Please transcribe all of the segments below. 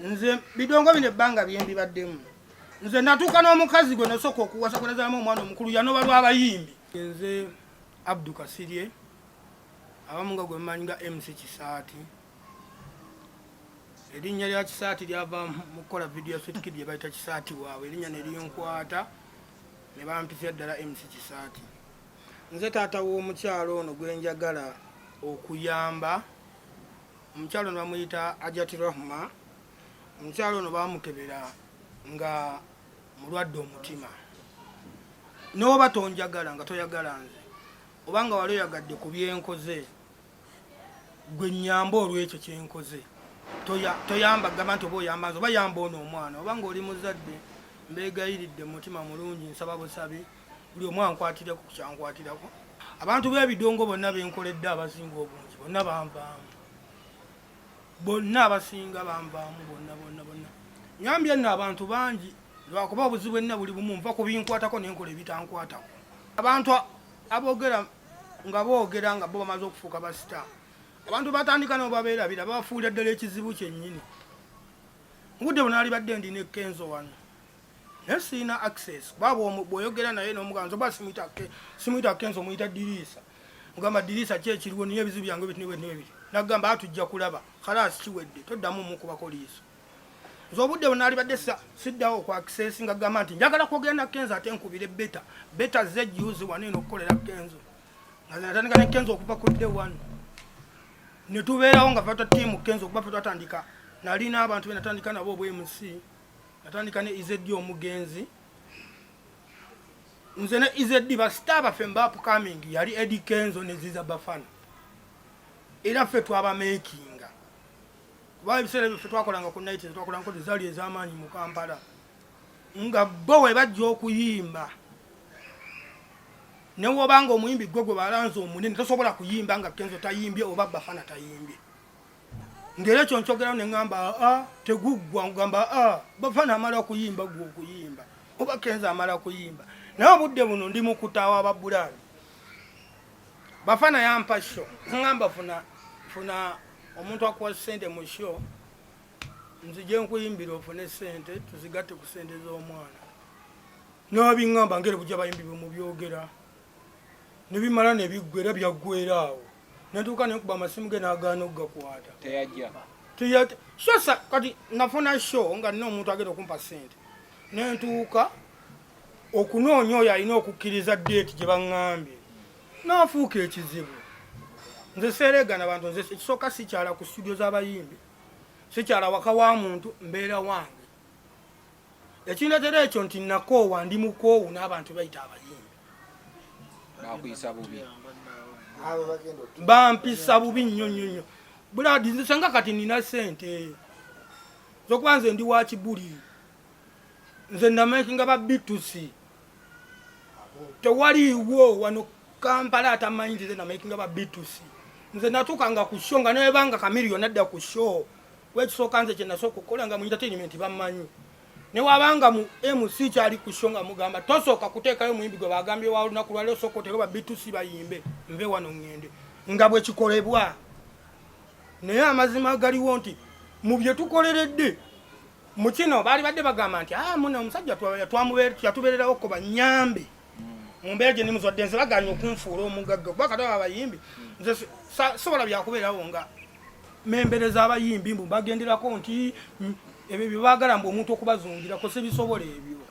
nze bidongo bine ebbanga byembi baddemu nze natuuka n'omukazi gwe nasooka okuwasa gwe nazalamu omwana omukulu yanoba lw'abayimbi nze Abdu Kasirye abamu nga gwe mmanyi nga MC Kisaati erinnya lya Kisaati lyava mu kukola video Sweet gye bayita Kisaati waabwe erinnya ne linkwata ne bampisa ddala MC Kisaati nze taata w'omukyalo ono gwe njagala okuyamba omukyalo ono bamuyita Ajati Rahma omukyalo ono bamukebera nga mulwadde omutima n'oba tonjagala nga toyagala nze obanga wali oyagadde ku byenkoze gwe nnyamba olw'ekyo kyenkoze toyamba gamba nti oba oyamba nze oba yamba ono omwana obanga oli muzadde mbeegayiridde mutima mulungi nsaba busabi buli omu ankwatireko ku kyankwatirako abantu b'ebidongo bonna benkoledde abasinga obungi bonna banvaamu bonna abasinga banvaamu bonna nyambye nno abantu bangi lwakuba obuzibu enna buli bumu nva ku binkwatako nenkola ebitankwatako abantu aboogera nga bo bamaze okufuuka basita abantu batandika no babeerabira babafuulira ddala ekizibu kyennyini ngudde bunaali badde ndina Kenzo wano naye siina access kuba bw'oyogera naye n'omuganzo oba simuyita Kenzo muyita Dirisa mugamba Dirisa ki ekiriwo niyo ebizibu byange bitiniwe biri nagamba atujja kulaba kalaasi kiwedde toddamu mukubako liiso nze obudde bunaali badde siddawo ku access nga gamba nti njagala kwogera na Kenzo ate nkubire beta zejjuzi wano eno okukolera Kenzo nga natandika ne Kenzo okuva ku day one ne tubeerawo nga fata tiimu Kenzo okuba fe twatandika nali n'abantu be natandika nabo obwemusi natandika ne izeddi omugenzi nze ne izeddi basita baffe mba upcoming yali Eddie Kenzo ne Ziza Bafana era ffe twabamakinga kuba ebiseera ebyo ffe twakolanga ku night twakolanga nkozi zaali ez'amaanyi mu Kampala nga bo we bajja okuyimba ne wobanga omuyimbi gwe balanze omunene tosobola kuyimba nga Kenzo tayimbye oba Bafana tayimbye ngere ekyo nkyogerawo ne ŋŋamba teguggwa ngamba Bafana amala kuyimba gwe okuyimba oba Kenzo amala kuyimba naye obudde buno ndi mu kutaawa Ababulaani Bafana yampa sho ŋŋamba funa omuntu akuwa ssente mu sho nzije nkuyimbira ofune ssente tuzigatte ku ssente z'omwana n'abiŋŋamba ngere bujja bayimbi bwe mubyogera ne bimala ne biggwera byaggwera awo nentuuka nenkuba amasimu ge n'agaana okugakwata teyajja sosa kati nafuna sho nga nina omuntu agenda okumpa ssente nentuuka okunoonya oyo alina okukkiriza deeti gye baŋŋambye n'afuuka ekizibu nze seeregana bantu nze ekisooka sikyala ku studio z'abayimbi sikyala waka wa muntu mbeera wange ekindeetera ekyo nti nakoowa ndi mukoowu n'abantu bayita abayimbi bampisa bubi nnyo buladi nze senga kati nina ssente zokuba nze ndi wa Kibuli nze namakinga ba bitusi tewaliiwo wano Kampala atamanyi nti nze namakinga ba bitusi nze natuukanga ku show nga nebanga Kamiliyoni adda ku show wekisooka nze kye nasooka okukola nga mu entertainment bammanyi ne wabanga mu MC kyali ku show nga mugamba tosooka kuteekayo muyimbi gwe bagambye wa lunaku lwaleero sooka oteeka ba bitusi bayimbe nve wano ŋŋende nga bwe kikolebwa naye amazima galiwo nti mu bye tukoleredde mu kino baali badde bagamba nti muno omusajja yatubeererawo ko banyambe mu mbeera gye nimuzwadde nze baganye okunfuula omugagga kuba kati abayimbi nze sobola byakubeerawo nga membereza abayimbi mbu bagenderako nti ebyo bye baagala mbu omuntu okubazungirako sebisobola ebyo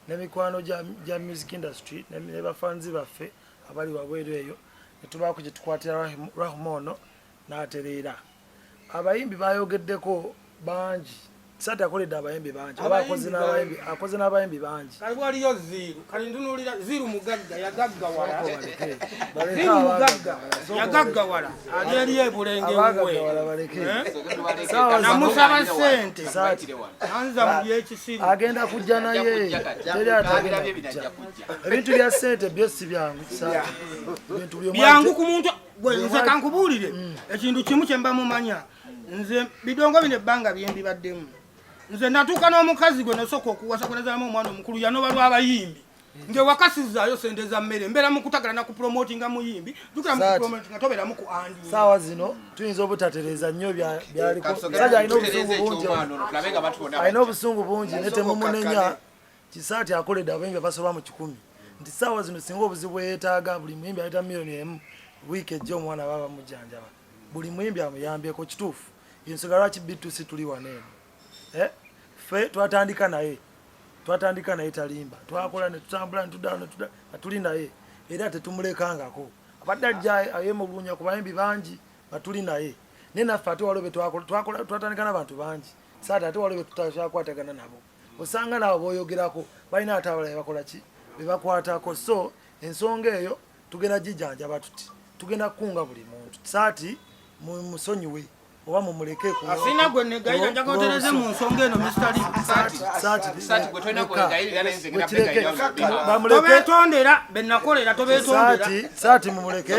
n'emikwano gya music industry ne bafanzi baffe abali wabweru eyo ne tubaako gye tukwatira Rahma ono n'atereera abayimbi bayogeddeko bangi Kisaati akoledde abayimbi bangi akoze n'abayimbi bangi kali waliyo Ziru kali ntunulira Ziru mugagga yagaggawala Ziru mugagga yagaggawala ali eri ebulenge namusaba ssente anza mu byekisiru agenda kujja naye teri atagenda kujja ebintu bya ssente byo si byangu byangu ku muntu nze kankubuulire ekintu kimu kye mba mumanya nze bidongo bino ebbanga byembi baddemu nze natuuka n'omukazi gwe nasooka okuwasa gwe nazalamu omwana omukulu yanoba lw'abayimbi nge wakasizaayo sente za mmere mbeera mu kutagala na ku promotinga muyimbi jukira mu promotinga tobeera mu ku andi saawa zino tuyinza obutatereza nnyo byaliko sajja alina obusungu bungi ne temumunenya Kisaati akoledde abayimbi abasoba mu 100 nti saawa zino singa obuzibu bweyetaaga buli muyimbi aleta miliyoni emu wiiki ejja omwana baba mujjanjaba buli muyimbi amuyambyeko kituufu ensonga lwaki B2C tuli waneeno ffe twatandika naye talimba twakola ne tutambula tuli naye era tetumulekangako abadde ajja ayemulunya ku bayimbi bangi batuli naye naye naffe ate waliwo twatandika n'abantu bangi saati ate waliwo tutakwatagana nabo osanga nabo boyogerako balina ate abalala bakola ki bebakwatako so ensonga eyo tugenda gijjanjaba tuti tugenda kukunga buli muntu saati musonyiwe oba mumuleke asina gwe negayira njagotereze mu nsonga eno Mr. Saati gwe toyina kwegayirira nenze gina tobetondera benakolera tobetondera saati mumuleke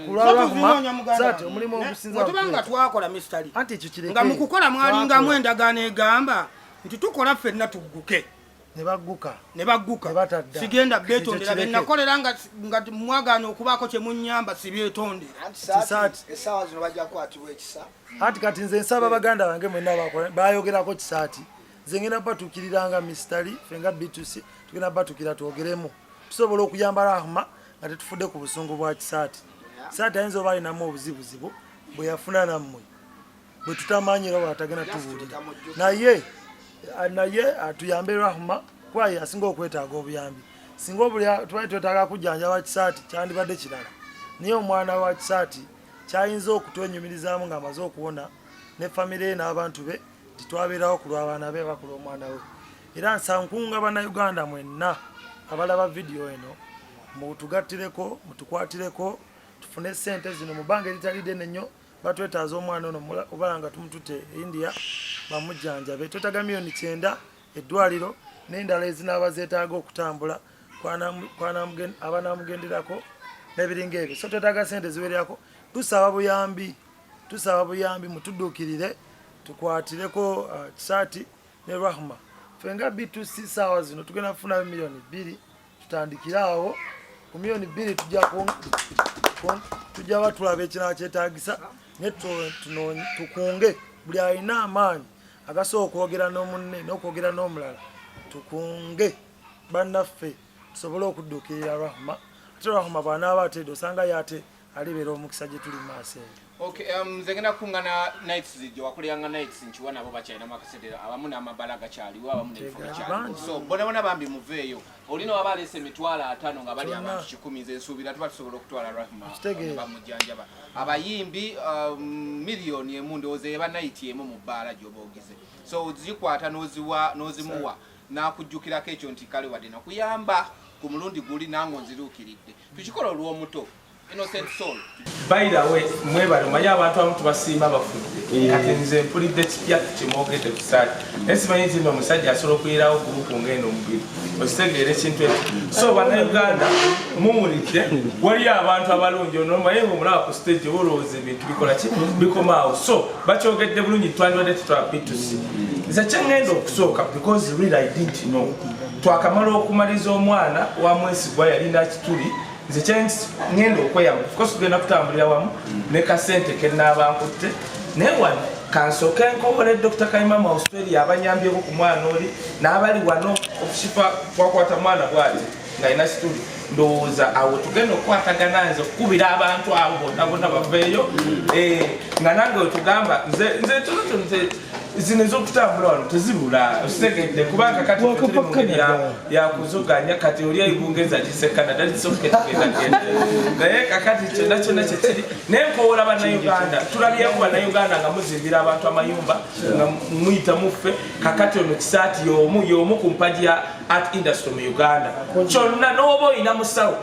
kulwahuma saati omulimu ogusinza tubanga twakola Mr. anti ekyo kireke nga mukukola mwalingamu endagaano egamba nti tukola ffenna tugguke ne bagguka sigenda betondera benakolera nga mwagaana okubaako kye munyamba sibyetondera essaawa zino bajja kukwatibwa ekisa anti kati nze nsaba baganda bange mwenna bayogerako Kisaati nze ngenda batuukiriranga Mr. fenga B2C tugenda batukira twogeremu tusobola okuyamba Rahma nga tetufudde ku busungu bwa Kisaati Kisaati ayinza oba alinamu obuzibuzibu bwe yafuna nammwe bwe tutamanyira oba atagenda tubuulira naye atuyambe Rahma kwaye asinga okwetaaga obuyambi singa twali twetaaga kujjanjaba Kisaati kyandibadde kirala naye omwana wa Kisaati kyayinza okutwenyumirizaamu ng'amaze okuwona ne famire n'abantu be titwabeerawo ku lw'abaana be bakula omwana we era nsankunga bannayuganda mwenna abalaba vidiyo eno mutugattireko mutukwatireko tufune sente zino mu bbanga eritali ddene nnyo batwetaaza omwana ono obala nga tumutute India bamujjanjabe twetaaga miliyoni 9 eddwaliro n'endala ezinaaba zeetaaga okutambula abanamugenderako n'ebiringa ebyo so twetaaga sente ziwererako tusaba buyambi mutudduukirire tukwatireko Kisaati ne Rahma fenga B2C saawa zino tugenda kufuna miliyoni 2 tutandikire awo ku miliyoni 2 tujja batulaba ekirala kyetaagisa ne tukunge buli alina amaanyi agasobola okwogera n'omunne n'okwogera n'omulala tukunge bannaffe tusobole okudduukirira Rahma ate Rahma bw'anaaba atedde osanga yate alibeera omukisa gye tuli maaso eyo nze ngenda kungana nights zijja wakuliranga nights nkiwa nabo bakyalina makasedera abamu n'amabala gakyaliwo abamu n'ebifo bikyaliwo so bonabona bambi muveeyo olina waba aleese emitwalo 5 nga bali abantu 100 nze nsuubira tuba tusobola okutwala Rahma bamujjanjaba abayimbi miliyoni emu ndowooza eba night emu mu bbaala gy'oba ogize so zikwata n'ozimuwa n'akujjukirako ekyo nti kale wadde nakuyamba ku mulundi guli nange onziruukiridde tukikola olw'omuto innocent soul. By the way, mwebale manya abantu abamu tubasimba bafudde kati nze mpulidde kipya kimwogedde Kisaati nesimanyi nti omusajja asobola okuyirawo gurupu ng'eno omubiri okitegeera ekintu ekyo so bannayuganda muwulidde waliyo abantu abalungi onomaye ngaomulaba ku stage olowooza ebintu bikola ki bikomaawo so bakyogedde bulungi twandibadde tutwala B2C nze kyengenda okusooka because really I didn't know twakamala okumaliza omwana wa mwesigwa yalina kituli nze kyensi ngenda okweyamba because tugenda kutambulira wamu ne kasente kennaaba nkutte naye wano kansooke nkohole Dr. Kayima mu Australia abanyambyeko ku mwana oli n'abali wano okukifa kwakwata mwana bw'ati ng'alina kituli ndowooza awo tugenda okukwatagana nze okukubira abantu abo bonna bonna baveeyo nga nange wetugamba nze tonotono zino ez'okutambula wano tezibula okitegedde kubanga kati tuli mu ngeri yakuzoganya kati oli ayibungeza gise Canada lisoke tugenda naye kakati kyonna kyonna kyekiri naye nkoowola bannayuganda tulabyeko bannayuganda nga muzimbira abantu amayumba nga muyita muffe kakati ono Kisaati y'omu ku mpaji ya art industry mu Uganda kyonna n'oba oyina musawo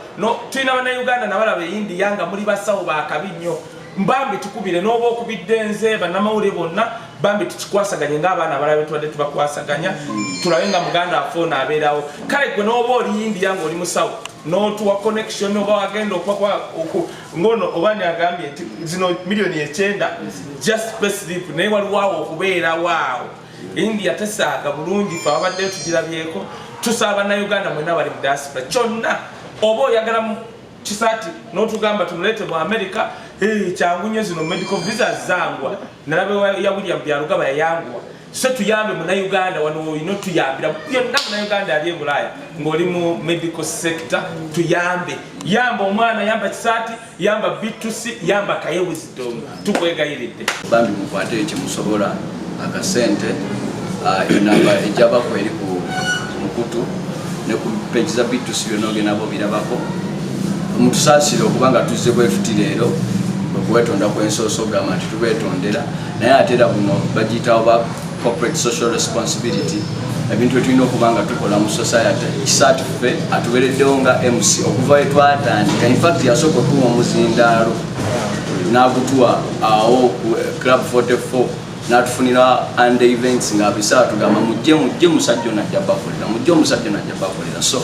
tulina bannayuganda nabalaba India nga muli basawo bakabi nnyo mbambi tukubire n'oba okubidde nze bannamawulire bonna bambi tukikwasaganye ng'abaana abalala betubadde tubakwasaganya tulabe nga muganda afoona abeerawo kale gwe n'oba oli India ng'oli musawo n'otuwa connection oba wagenda ngono obani agambye nti zino miliyoni 9 just payslip naye waliwo awo okubeerawo awo India tesaaga bulungi fe abaddeyo tugirabyeko tusaba na Uganda mwena bali mu diaspora kyonna oba oyagala mu Kisaati n'otugamba tumulete mu America kyangu nnyo zino medical visas zangwa nalabe ya William Byalugaba yayangwa so tuyambe mu Uganda wano ino tuyambira yonna mu Uganda ali Bulaya ng'oli mu medical sector tuyambe yamba omwana yamba Kisaati yamba B2C yamba Kaye Wisdom tukwegayiridde bambi mukwate ekimusobola akasente enamba ejaba kweri ku mukutu ne ku page za B2C byonoge nabo birabako mutusasiro kubanga tuzze bwefuti leero okwetonda kw'ensooso gamba nti tubetondera naye atera buno bagiyitawo ba corporate social responsibility ebintu etulina okuba nga tukola mu society Kisaati ffe atubeereddewo nga MC okuva we twatandika infact yasooka okuwa omuzindaalo n'agutuwa awo ku club 44 n'atufunira under events ng'abisaba tugamba mujje musajja ono ajja bakolera mujje omusajja ono ajja bakolera so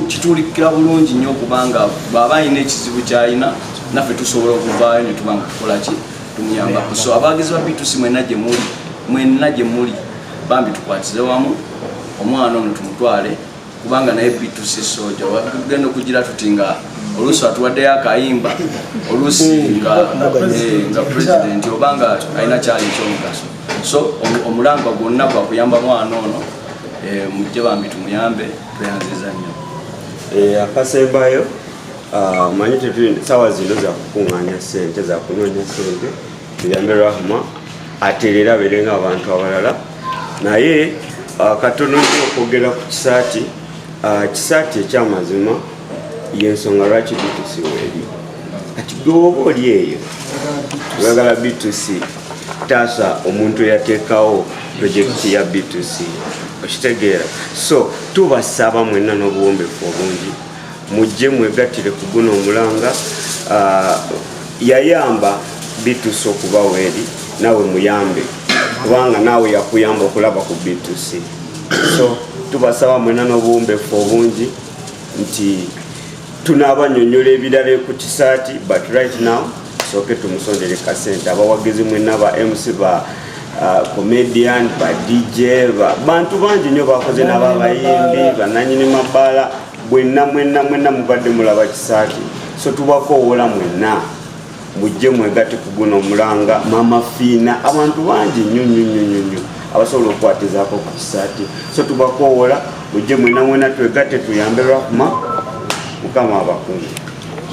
kituulikira bulungi nnyo kubanga bw'aba alina ekizibu ky'alina naffe tusobola okuvaayo ne tuba nga tukola ki tumuyambako so abawagizi ba B2C mwenna gye muli bambi tukwatize wamu omwana ono tumutwale kubanga naye B2C soja tugenda okugira tuti nga oluusi atuwaddeyo akayimba oluusi nga president obanga alina kyali ekyomugaso so omulanga gwonna gwakuyamba mwana ono mujje bambi tumuyambe tweyanziza nnyo akasembayo manyi sawa zino zakukuŋŋaanya ssente zakunoonya ssente tuyambe Rahma aterera abeerenga abantu abalala naye katono nnyo okwogera ku Kisaati Kisaati ekyamazima yensonga lwaki B2C weeri kati gwoba oli eyo oyagala B2C taasa omuntu eyateekawo projekiti ya B2C okitegeera so tubasaba mwenna n'obuwombeefu obungi mujje mwegattire ku guno omulanga yayamba B2C okuba weeri nawe muyambe kubanga nawe yakuyamba okulaba ku B2C so tubasaba mwenna n'obuwombeefu obungi nti tunaabanyonnyola ebirala ku Kisaati but right now sooke tumusondere kasente abawagizi mwenna ba MC ba comedian ba DJ bantu bangi nnyo bakoze n'ababayimbi bananyini mabala mwenna mubadde mulaba Kisaati so tubakoowola mwenna mujje mwegatte ku guno omulanga mama fiina abantu bangi nnyo abasobola okukwatizaako ku Kisaati so tubakoowola mujje mwenna twegatte tuyambe Rahma mukama abakuumi